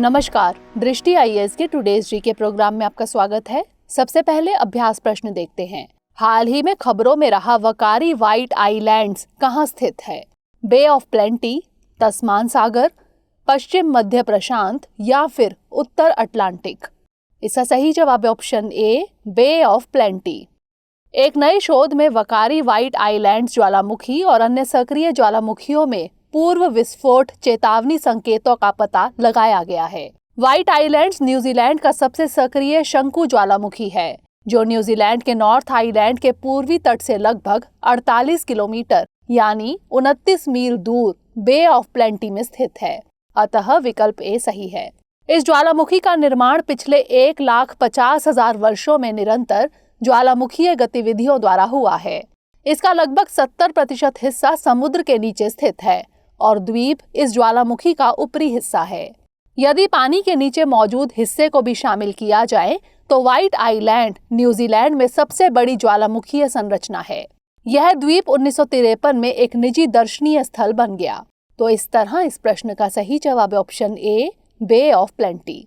नमस्कार, दृष्टि आईएएस के टुडेज जी के प्रोग्राम में आपका स्वागत है। सबसे पहले अभ्यास प्रश्न देखते हैं। हाल ही में खबरों में रहा वकारी व्हाइट आइलैंड्स कहाँ स्थित है? बे ऑफ प्लेंटी, तस्मान सागर, पश्चिम मध्य प्रशांत या फिर उत्तर अटलांटिक। इसका सही जवाब है option A, bay of plenty. एक नए शोध में वकारी व्हाइट आइलैंड्स ज्वालामुखी और अन्य सक्रिय ज्वालामुखियों में पूर्व विस्फोट चेतावनी संकेतों का पता लगाया गया है। व्हाइट आइलैंड्स न्यूजीलैंड का सबसे सक्रिय शंकु ज्वालामुखी है, जो न्यूजीलैंड के नॉर्थ आइलैंड के पूर्वी तट से लगभग 48 किलोमीटर यानी 29 मील दूर बे ऑफ प्लेंटी में स्थित है। अतः विकल्प ए सही है। इस ज्वालामुखी का निर्माण पिछले 1,50,000 वर्षों में निरंतर ज्वालामुखीय गतिविधियों द्वारा हुआ है। इसका लगभग 70% हिस्सा समुद्र के नीचे स्थित है और द्वीप इस ज्वालामुखी का ऊपरी हिस्सा है। यदि पानी के नीचे मौजूद हिस्से को भी शामिल किया जाए तो व्हाइट आइलैंड न्यूजीलैंड में सबसे बड़ी ज्वालामुखीय संरचना है। यह द्वीप 1953 में एक निजी दर्शनीय स्थल बन गया। तो इस तरह इस प्रश्न का सही जवाब है option A, bay of plenty.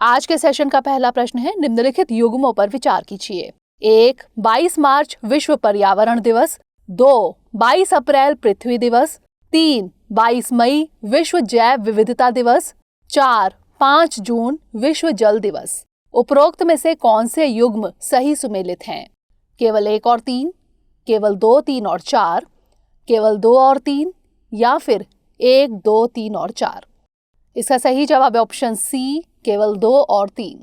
आज के सेशन का पहला प्रश्न है, निम्नलिखित युग्मों पर विचार कीजिए। 1. 22 मार्च विश्व पर्यावरण दिवस। 2. 22 अप्रैल पृथ्वी दिवस। 3. 22 मई विश्व जैव विविधता दिवस। 4. 5 जून विश्व जल दिवस। उपरोक्त में से कौन से युग्म सही सुमेलित हैं? केवल 1 और 3, केवल 2, 3 और 4, केवल 2 और 3 या फिर 1, 2, 3 और 4। इसका सही जवाब है ऑप्शन सी, केवल 2 और 3।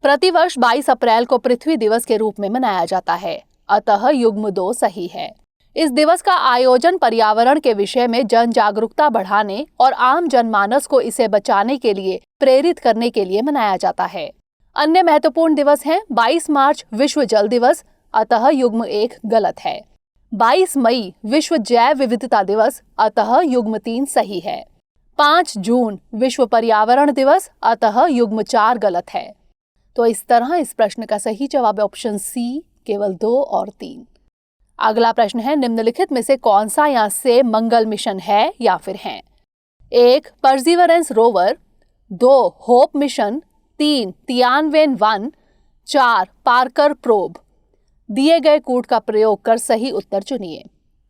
प्रतिवर्ष 22 अप्रैल को पृथ्वी दिवस के रूप में मनाया जाता है, अतः युग्म 2 सही है। इस दिवस का आयोजन पर्यावरण के विषय में जन जागरूकता बढ़ाने और आम जनमानस को इसे बचाने के लिए प्रेरित करने के लिए मनाया जाता है। अन्य महत्वपूर्ण दिवस हैं 22 मार्च विश्व जल दिवस, अतः युग्म 1 गलत है। 22 मई विश्व जैव विविधता दिवस, अतः युग्म 3 सही है। 5 जून विश्व पर्यावरण दिवस, अतः युग्म 4 गलत है। तो इस तरह इस प्रश्न का सही जवाब है ऑप्शन सी, केवल 2 और 3। अगला प्रश्न है, निम्नलिखित में से कौन सा यहाँ से मंगल मिशन है या फिर हैं? 1. Perseverance rover. 2. Hope mission. 3. तियानवेन-1। 4. Parker probe. दिए गए कूट का प्रयोग कर सही उत्तर चुनिए।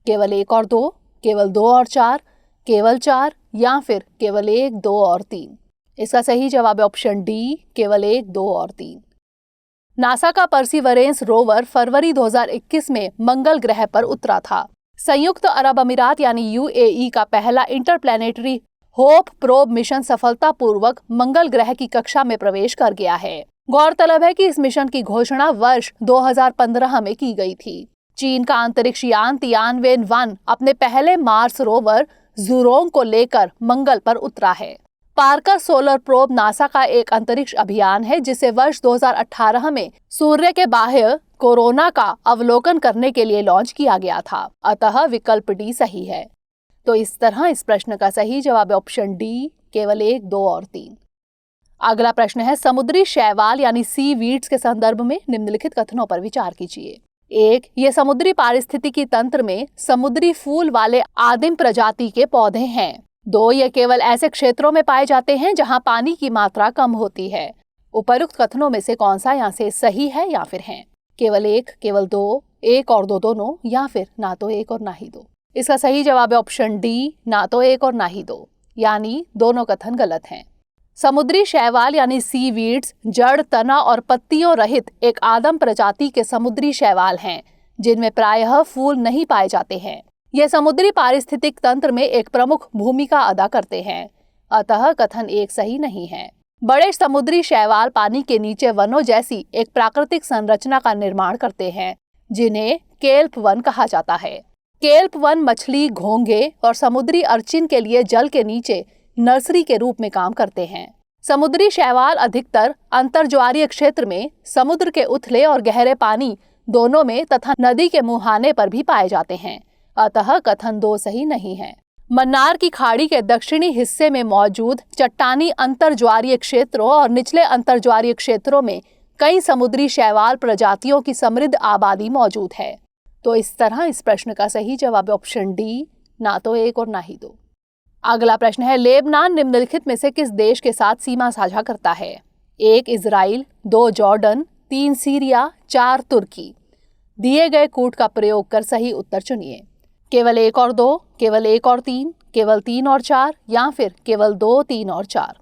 केवल 1 और 2, केवल 2 और 4, केवल 4 या फिर केवल 1, 2 और 3। इसका सही जवाब है ऑप्शन डी, केवल 1, 2 और 3। नासा का परसिवरेंस रोवर फरवरी 2021 में मंगल ग्रह पर उतरा था। संयुक्त अरब अमीरात यानी यूएई का पहला इंटरप्लैनेटरी होप प्रोब मिशन सफलतापूर्वक मंगल ग्रह की कक्षा में प्रवेश कर गया है। गौरतलब है कि इस मिशन की घोषणा वर्ष 2015 में की गई थी। चीन का अंतरिक्ष यान तियानवेन-1 अपने पहले मार्स रोवर ज़ुरोंग को लेकर मंगल पर उतरा है। पार्कर सोलर प्रोब नासा का एक अंतरिक्ष अभियान है जिसे वर्ष 2018 में सूर्य के बाह्य कोरोना का अवलोकन करने के लिए लॉन्च किया गया था, अतः विकल्प डी सही है। तो इस तरह इस प्रश्न का सही जवाब है ऑप्शन डी, केवल 1, 2 और 3। अगला प्रश्न है, समुद्री शैवाल यानी सी वीड्स के संदर्भ में निम्नलिखित कथनों पर विचार कीजिए। 1. ये समुद्री पारिस्थितिकी तंत्र में समुद्री फूल वाले आदिम प्रजाति के पौधे हैं। 2. ये केवल ऐसे क्षेत्रों में पाए जाते हैं जहां पानी की मात्रा कम होती है। उपयुक्त कथनों में से कौन सा यहाँ से सही है या फिर हैं? केवल 1, केवल 2, 1 और 2 दोनों या फिर ना तो 1 और ना ही 2। इसका सही जवाब है ऑप्शन डी, ना तो 1 और ना ही 2, यानी दोनों कथन गलत हैं। समुद्री शैवाल यानी सी वीड्स जड़, तना और पत्तियों रहित एक आदिम प्रजाति के समुद्री शैवाल हैं जिनमें प्रायः फूल नहीं पाए जाते हैं। ये समुद्री पारिस्थितिक तंत्र में एक प्रमुख भूमिका अदा करते हैं, अतः कथन 1 सही नहीं है। बड़े समुद्री शैवाल पानी के नीचे वनों जैसी एक प्राकृतिक संरचना का निर्माण करते हैं जिन्हें केल्प वन कहा जाता है। केल्प वन मछली, घोंघे और समुद्री अर्चिन के लिए जल के नीचे नर्सरी के रूप में काम करते हैं। समुद्री शैवाल अधिकतर अंतर्ज्वारीय क्षेत्र में, समुद्र के उथले और गहरे पानी दोनों में तथा नदी के मुहाने पर भी पाए जाते हैं, अतः कथन 2 सही नहीं है। मन्नार की खाड़ी के दक्षिणी हिस्से में मौजूद चट्टानी अंतर्ज्वारीय क्षेत्रों और निचले अंतर्ज्वारीय क्षेत्रों में कई समुद्री शैवाल प्रजातियों की समृद्ध आबादी मौजूद है। तो इस तरह इस प्रश्न का सही जवाब ऑप्शन डी, ना तो 1 और ना ही 2। अगला प्रश्न है, लेबनान निम्नलिखित में से किस देश के साथ सीमा साझा करता है? 1 इजराइल, 2 जॉर्डन, 3 सीरिया, 4 तुर्की। दिए गए कूट का प्रयोग कर सही उत्तर चुनिए। केवल 1 और 2, केवल 1 और 3, केवल 3 और 4 या फिर केवल 2, 3 और 4।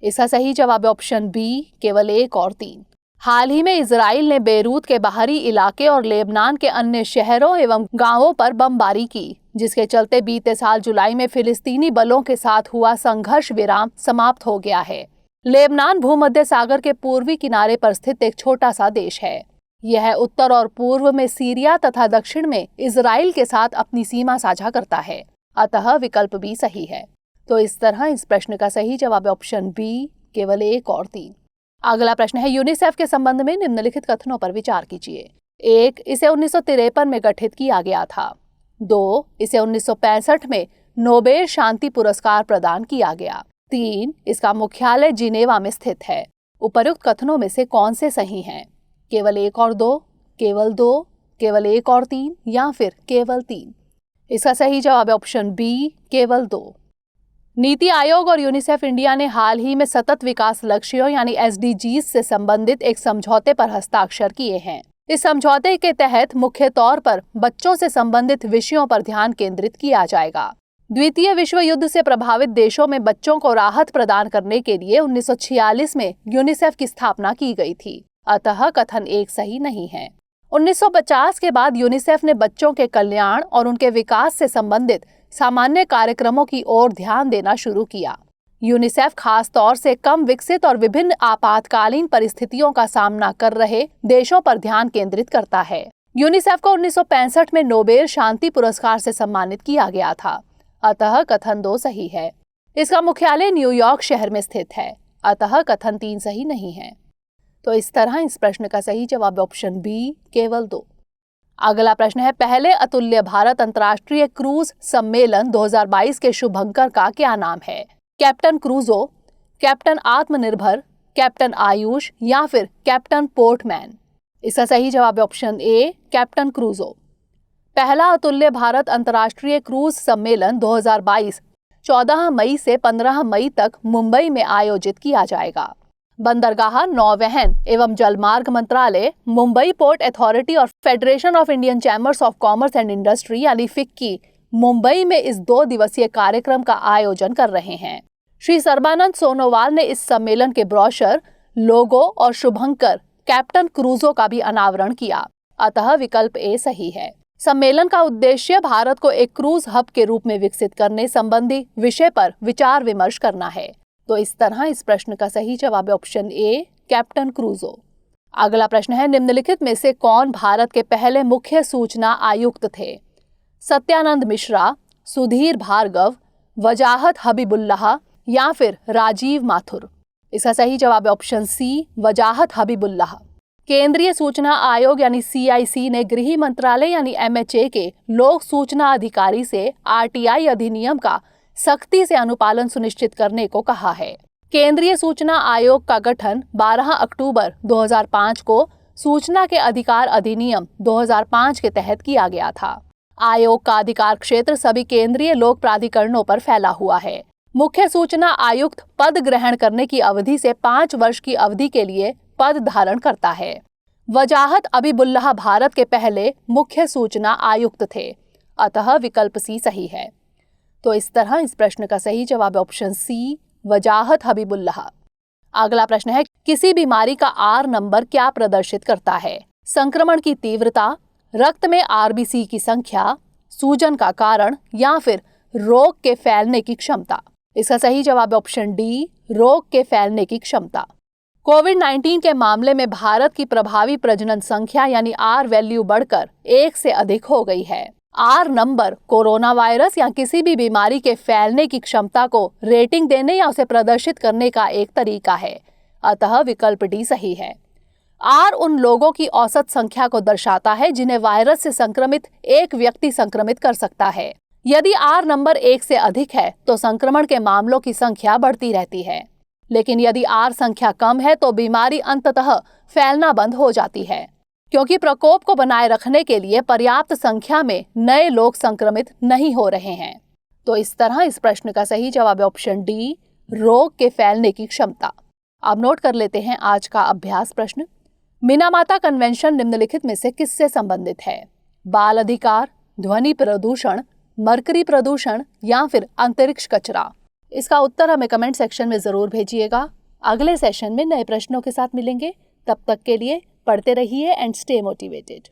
इसका सही जवाब है ऑप्शन बी, केवल 1 और 3। हाल ही में इजराइल ने बेरूत के बाहरी इलाके और लेबनान के अन्य शहरों एवं गांवों पर बमबारी की, जिसके चलते बीते साल जुलाई में फिलिस्तीनी बलों के साथ हुआ संघर्ष विराम समाप्त हो गया है। लेबनान भूमध्य सागर के पूर्वी किनारे पर स्थित एक छोटा सा देश है। यह उत्तर और पूर्व में सीरिया तथा दक्षिण में इजराइल के साथ अपनी सीमा साझा करता है, अतः विकल्प बी सही है। तो इस तरह इस प्रश्न का सही जवाब है ऑप्शन बी, केवल 1 और 3। अगला प्रश्न है, यूनिसेफ के संबंध में निम्नलिखित कथनों पर विचार कीजिए। 1, इसे 1953 में गठित किया गया था। 2, इसे 1965 में नोबेल शांति पुरस्कार प्रदान किया गया। 3, इसका मुख्यालय जिनेवा में स्थित है। उपर्युक्त कथनों में से कौन से सही हैं? केवल 1 और 2, केवल 2, केवल 1 और 3 या फिर केवल 3। इसका सही जवाब है ऑप्शन बी, केवल 2। नीति आयोग और यूनिसेफ इंडिया ने हाल ही में सतत विकास लक्ष्यों यानी SDGs से संबंधित एक समझौते पर हस्ताक्षर किए हैं। इस समझौते के तहत मुख्य तौर पर बच्चों से संबंधित विषयों पर ध्यान केंद्रित किया जाएगा। द्वितीय विश्व युद्ध से प्रभावित देशों में बच्चों को राहत प्रदान करने के लिए 1946 में यूनिसेफ की स्थापना की गई थी, अतः कथन 1 सही नहीं है। 1950 के बाद यूनिसेफ ने बच्चों के कल्याण और उनके विकास से संबंधित सामान्य कार्यक्रमों की ओर ध्यान देना शुरू किया। यूनिसेफ खास तौर से कम विकसित और विभिन्न आपातकालीन परिस्थितियों का सामना कर रहे देशों पर ध्यान केंद्रित करता है। यूनिसेफ को 1965 में नोबेल शांति पुरस्कार से सम्मानित किया गया था, अतः कथन 2 सही है। इसका मुख्यालय न्यूयॉर्क शहर में स्थित है, अतः कथन 3 सही नहीं है। तो इस तरह इस प्रश्न का सही जवाब ऑप्शन बी, केवल 2। अगला प्रश्न है, पहले अतुल्य भारत अंतर्राष्ट्रीय क्रूज सम्मेलन 2022 के शुभंकर का क्या नाम है? कैप्टन क्रूजो, कैप्टन आत्मनिर्भर, कैप्टन आयुष या फिर कैप्टन पोर्टमैन। इसका सही जवाब है ऑप्शन ए, कैप्टन क्रूजो। पहला अतुल्य भारत अंतर्राष्ट्रीय क्रूज सम्मेलन 2022 14 मई से 15 मई तक मुंबई में आयोजित किया जाएगा। बंदरगाह, नौवहन एवं जलमार्ग मंत्रालय, मुंबई पोर्ट अथॉरिटी और federation of Indian chambers of commerce and industry यानी फिक्की मुंबई में इस 2 दिवसीय कार्यक्रम का आयोजन कर रहे हैं। श्री सर्बानंद सोनोवाल ने इस सम्मेलन के ब्रोशर, लोगो और शुभंकर कैप्टन क्रूजो का भी अनावरण किया, अतः विकल्प ए सही है। सम्मेलन का उद्देश्य भारत को एक क्रूज हब के रूप में विकसित करने संबंधी विषय पर विचार विमर्श करना है। तो इस तरह इस प्रश्न का सही जवाब है ऑप्शन ए, कैप्टन क्रूजो। अगला प्रश्न है, निम्नलिखित में से कौन भारत के पहले मुख्य सूचना आयुक्त थे? सत्यानंद मिश्रा, सुधीर भार्गव, वजाहत हबीबुल्लाह या फिर राजीव माथुर। इसका सही जवाब है ऑप्शन सी, वजाहत हबीबुल्लाह। केंद्रीय सूचना आयोग यानी CIC ने गृह मंत्रालय यानी MHA के लोक सूचना अधिकारी से RTI अधिनियम का सख्ती से अनुपालन सुनिश्चित करने को कहा है। केंद्रीय सूचना आयोग का गठन 12 अक्टूबर 2005 को सूचना के अधिकार अधिनियम 2005 के तहत किया गया था। आयोग का अधिकार क्षेत्र सभी केंद्रीय लोक प्राधिकरणों पर फैला हुआ है। मुख्य सूचना आयुक्त पद ग्रहण करने की अवधि से 5 वर्ष की अवधि के लिए पद धारण करता है। वजाहत हबीबुल्लाह भारत के पहले मुख्य सूचना आयुक्त थे, अतः विकल्प सी सही है। तो इस तरह इस प्रश्न का सही जवाब है ऑप्शन सी, वजाहत हबीबुल्लाह। अगला प्रश्न है, किसी बीमारी का R नंबर क्या प्रदर्शित करता है? संक्रमण की तीव्रता, रक्त में RBC की संख्या, सूजन का कारण या फिर रोग के फैलने की क्षमता। इसका सही जवाब है ऑप्शन डी, रोग के फैलने की क्षमता। कोविड-19 के मामले में भारत की प्रभावी प्रजनन संख्या यानी R वैल्यू बढ़कर 1 से अधिक हो गई है। R नंबर कोरोना वायरस या किसी भी बीमारी के फैलने की क्षमता को रेटिंग देने या उसे प्रदर्शित करने का एक तरीका है, अतः विकल्प डी सही है। R उन लोगों की औसत संख्या को दर्शाता है जिन्हें वायरस से संक्रमित एक व्यक्ति संक्रमित कर सकता है। यदि R नंबर 1 से अधिक है तो संक्रमण के मामलों की संख्या बढ़ती रहती है, लेकिन यदि R संख्या कम है तो बीमारी अंततः फैलना बंद हो जाती है, क्योंकि प्रकोप को बनाए रखने के लिए पर्याप्त संख्या में नए लोग संक्रमित नहीं हो रहे हैं। तो इस तरह इस प्रश्न का सही जवाब है ऑप्शन डी, रोग के फैलने की क्षमता। अब नोट कर लेते हैं आज का अभ्यास प्रश्न। मिनामाता कन्वेंशन निम्नलिखित में से किससे संबंधित है? बाल अधिकार, ध्वनि प्रदूषण, मरकरी प्रदूषण या फिर अंतरिक्ष कचरा? इसका उत्तर हमें कमेंट सेक्शन में जरूर भेजिएगा। अगले सेशन में नए प्रश्नों के साथ मिलेंगे। तब तक के लिए पढ़ते रहिए एंड स्टे मोटिवेटेड।